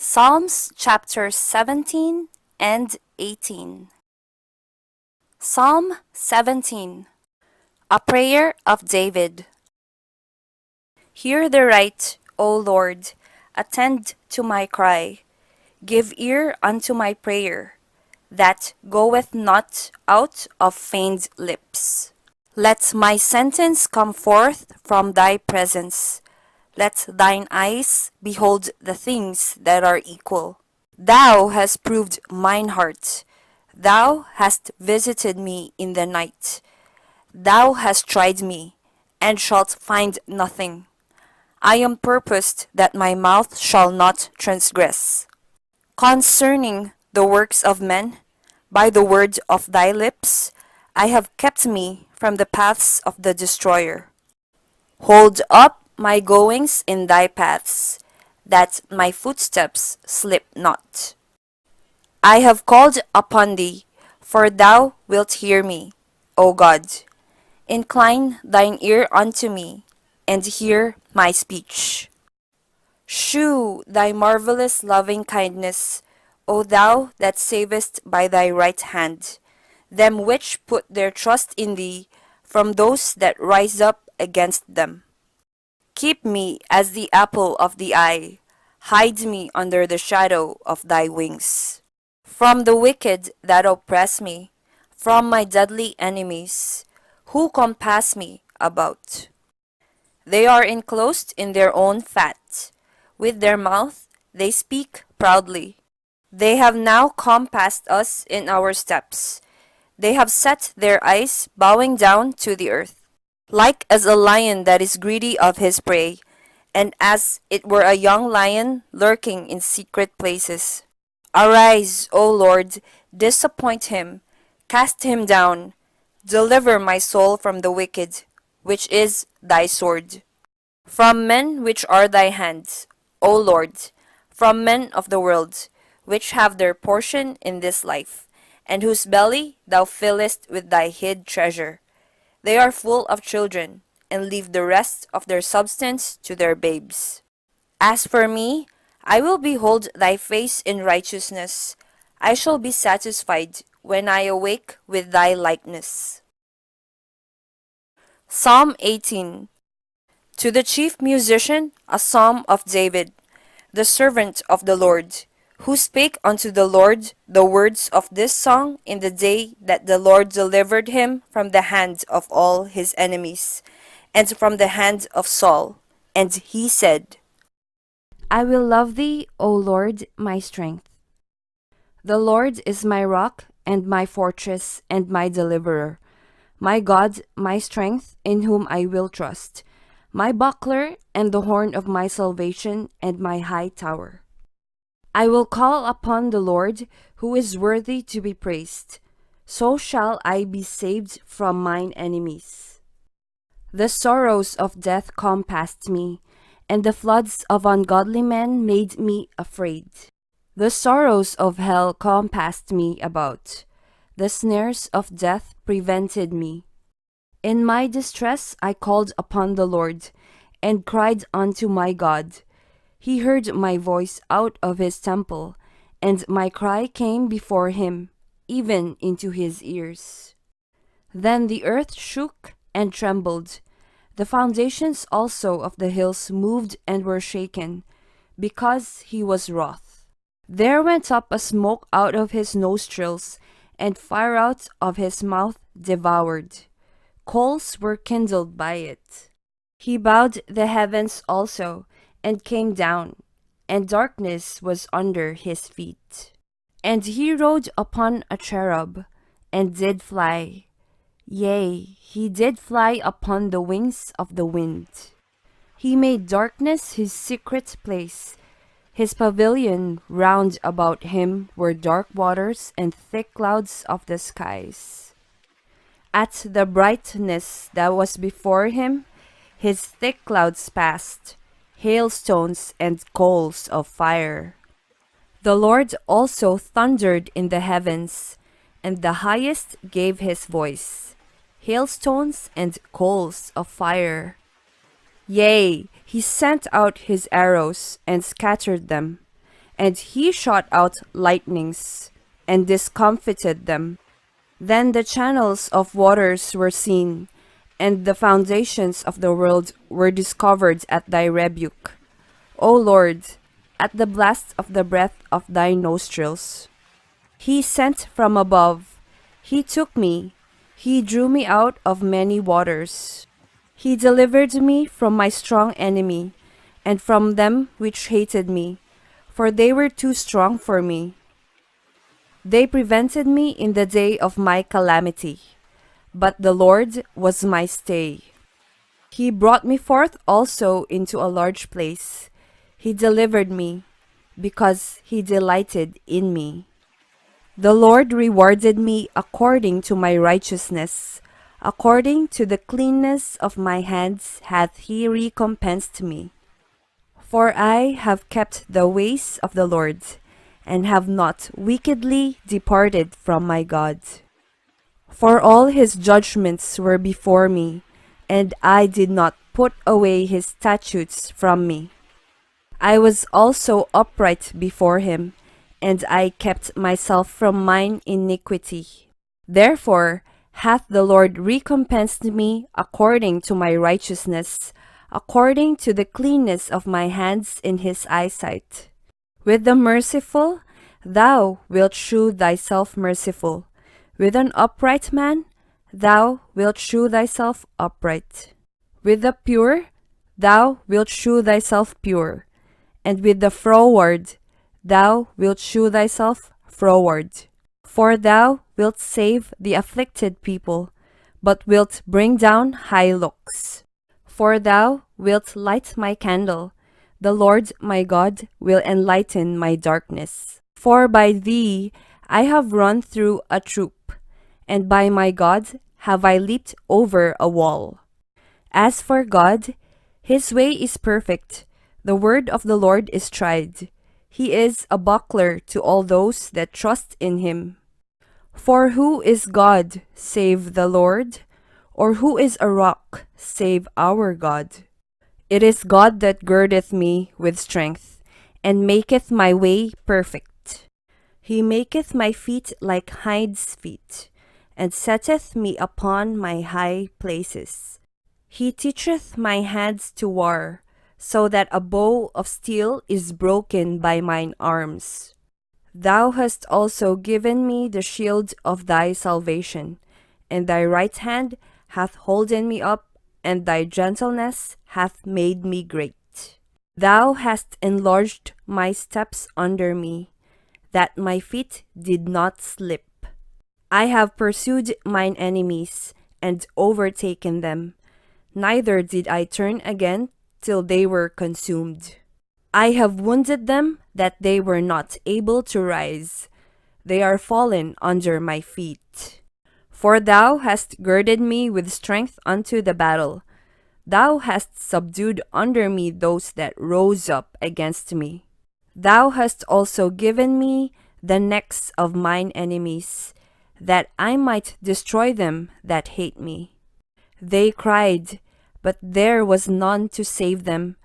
Psalms chapter 17 and 18. Psalm 17. A prayer of David. Hear the right, O Lord, attend to my cry. Give ear unto my prayer, that goeth not out of feigned lips. Let my sentence come forth from thy presence. Let thine eyes behold the things that are equal. Thou hast proved mine heart. Thou hast visited me in the night. Thou hast tried me, and shalt find nothing. I am purposed that my mouth shall not transgress. Concerning the works of men, by the word of thy lips, I have kept me from the paths of the destroyer. Hold up my goings in thy paths, that my footsteps slip not. I have called upon thee, for thou wilt hear me, O God. Incline thine ear unto me, and hear my speech. Shew thy marvelous loving kindness, O thou that savest by thy right hand, them which put their trust in thee, from those that rise up against them. Keep me as the apple of the eye, hide me under the shadow of thy wings. From the wicked that oppress me, from my deadly enemies, who compass me about. They are enclosed in their own fat. With their mouth they speak proudly. They have now compassed us in our steps. They have set their eyes bowing down to the earth. Like as a lion that is greedy of his prey, and as it were a young lion lurking in secret places. Arise, O Lord, disappoint him, cast him down, deliver my soul from the wicked, which is thy sword. From men which are thy hands, O Lord, from men of the world, which have their portion in this life, and whose belly thou fillest with thy hid treasure. They are full of children, and leave the rest of their substance to their babes. As for me, I will behold thy face in righteousness. I shall be satisfied when I awake with thy likeness. Psalm 18. To the chief musician, a psalm of David, the servant of the Lord, who spake unto the Lord the words of this song in the day that the Lord delivered him from the hand of all his enemies, and from the hand of Saul. And he said, I will love thee, O Lord, my strength. The Lord is my rock and my fortress and my deliverer, my God, my strength, in whom I will trust, my buckler and the horn of my salvation and my high tower. I will call upon the Lord, who is worthy to be praised. So shall I be saved from mine enemies. The sorrows of death compassed me, and the floods of ungodly men made me afraid. The sorrows of hell compassed me about. The snares of death prevented me. In my distress I called upon the Lord, and cried unto my God. He heard my voice out of his temple, and my cry came before him, even into his ears. Then the earth shook and trembled. The foundations also of the hills moved and were shaken, because he was wroth. There went up a smoke out of his nostrils, and fire out of his mouth devoured. Coals were kindled by it. He bowed the heavens also, and came down, and darkness was under his feet. And he rode upon a cherub, and did fly. Yea, he did fly upon the wings of the wind. He made darkness his secret place. His pavilion round about him were dark waters and thick clouds of the skies. At the brightness that was before him, his thick clouds passed, hailstones and coals of fire. The Lord also thundered in the heavens, and the highest gave his voice, hailstones and coals of fire. Yea, he sent out his arrows and scattered them, And he shot out lightnings, and discomfited them. Then the channels of waters were seen, and the foundations of the world were discovered at thy rebuke. O Lord, at the blast of the breath of thy nostrils. He sent from above, he took me, he drew me out of many waters. He delivered me from my strong enemy, and from them which hated me, for they were too strong for me. They prevented me in the day of my calamity, but the Lord was my stay. He brought me forth also into a large place. He delivered me, because he delighted in me. The Lord rewarded me according to my righteousness. According to the cleanness of my hands hath he recompensed me. For I have kept the ways of the Lord, and have not wickedly departed from my God. For all his judgments were before me, and I did not put away his statutes from me. I was also upright before him, and I kept myself from mine iniquity. Therefore hath the Lord recompensed me according to my righteousness, according to the cleanness of my hands in his eyesight. With the merciful, thou wilt shew thyself merciful. With an upright man, thou wilt shew thyself upright. With the pure, thou wilt shew thyself pure. And with the froward, thou wilt shew thyself froward. For thou wilt save the afflicted people, but wilt bring down high looks. For thou wilt light my candle, the Lord my God will enlighten my darkness. For by thee I have run through a troop, and by my God have I leaped over a wall. As for God, his way is perfect, the word of the Lord is tried. He is a buckler to all those that trust in him. For who is God save the Lord? Or who is a rock save our God? It is God that girdeth me with strength, and maketh my way perfect. He maketh my feet like hinds' feet, and setteth me upon my high places. He teacheth my hands to war, so that a bow of steel is broken by mine arms. Thou hast also given me the shield of thy salvation, and thy right hand hath holden me up, and thy gentleness hath made me great. Thou hast enlarged my steps under me, that my feet did not slip. I have pursued mine enemies, and overtaken them. Neither did I turn again till they were consumed. I have wounded them that they were not able to rise. They are fallen under my feet. For thou hast girded me with strength unto the battle. Thou hast subdued under me those that rose up against me. Thou hast also given me the necks of mine enemies, that I might destroy them that hate me. They cried, but there was none to save them,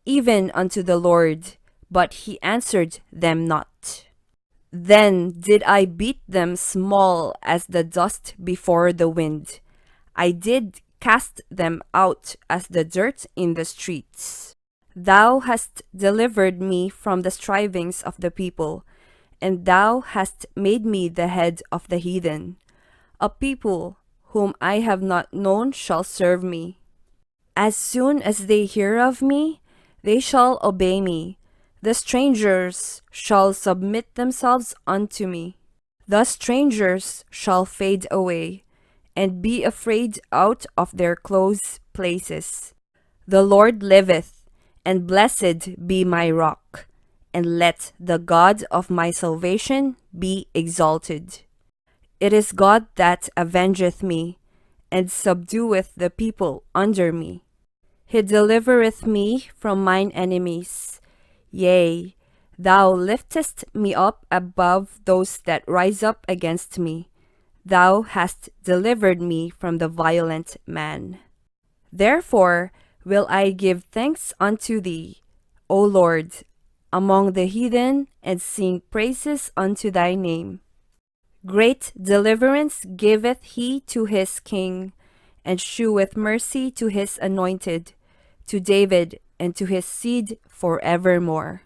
even unto the Lord, but he answered them not. Then did I beat them small as the dust before the wind. I did cast them out as the dirt in the streets. Thou hast delivered me from the strivings of the people, and thou hast made me the head of the heathen. A people whom I have not known shall serve me. As soon as they hear of me, they shall obey me. The strangers shall submit themselves unto me. The strangers shall fade away, and be afraid out of their close places. The Lord liveth, and blessed be my rock, and let the God of my salvation be exalted. It is God that avengeth me, and subdueth the people under me. He delivereth me from mine enemies. Yea, thou liftest me up above those that rise up against me. Thou hast delivered me from the violent man. Therefore will I give thanks unto thee, O Lord, among the heathen, and sing praises unto thy name. Great deliverance giveth he to his king, and sheweth mercy to his anointed, to David and to his seed forevermore.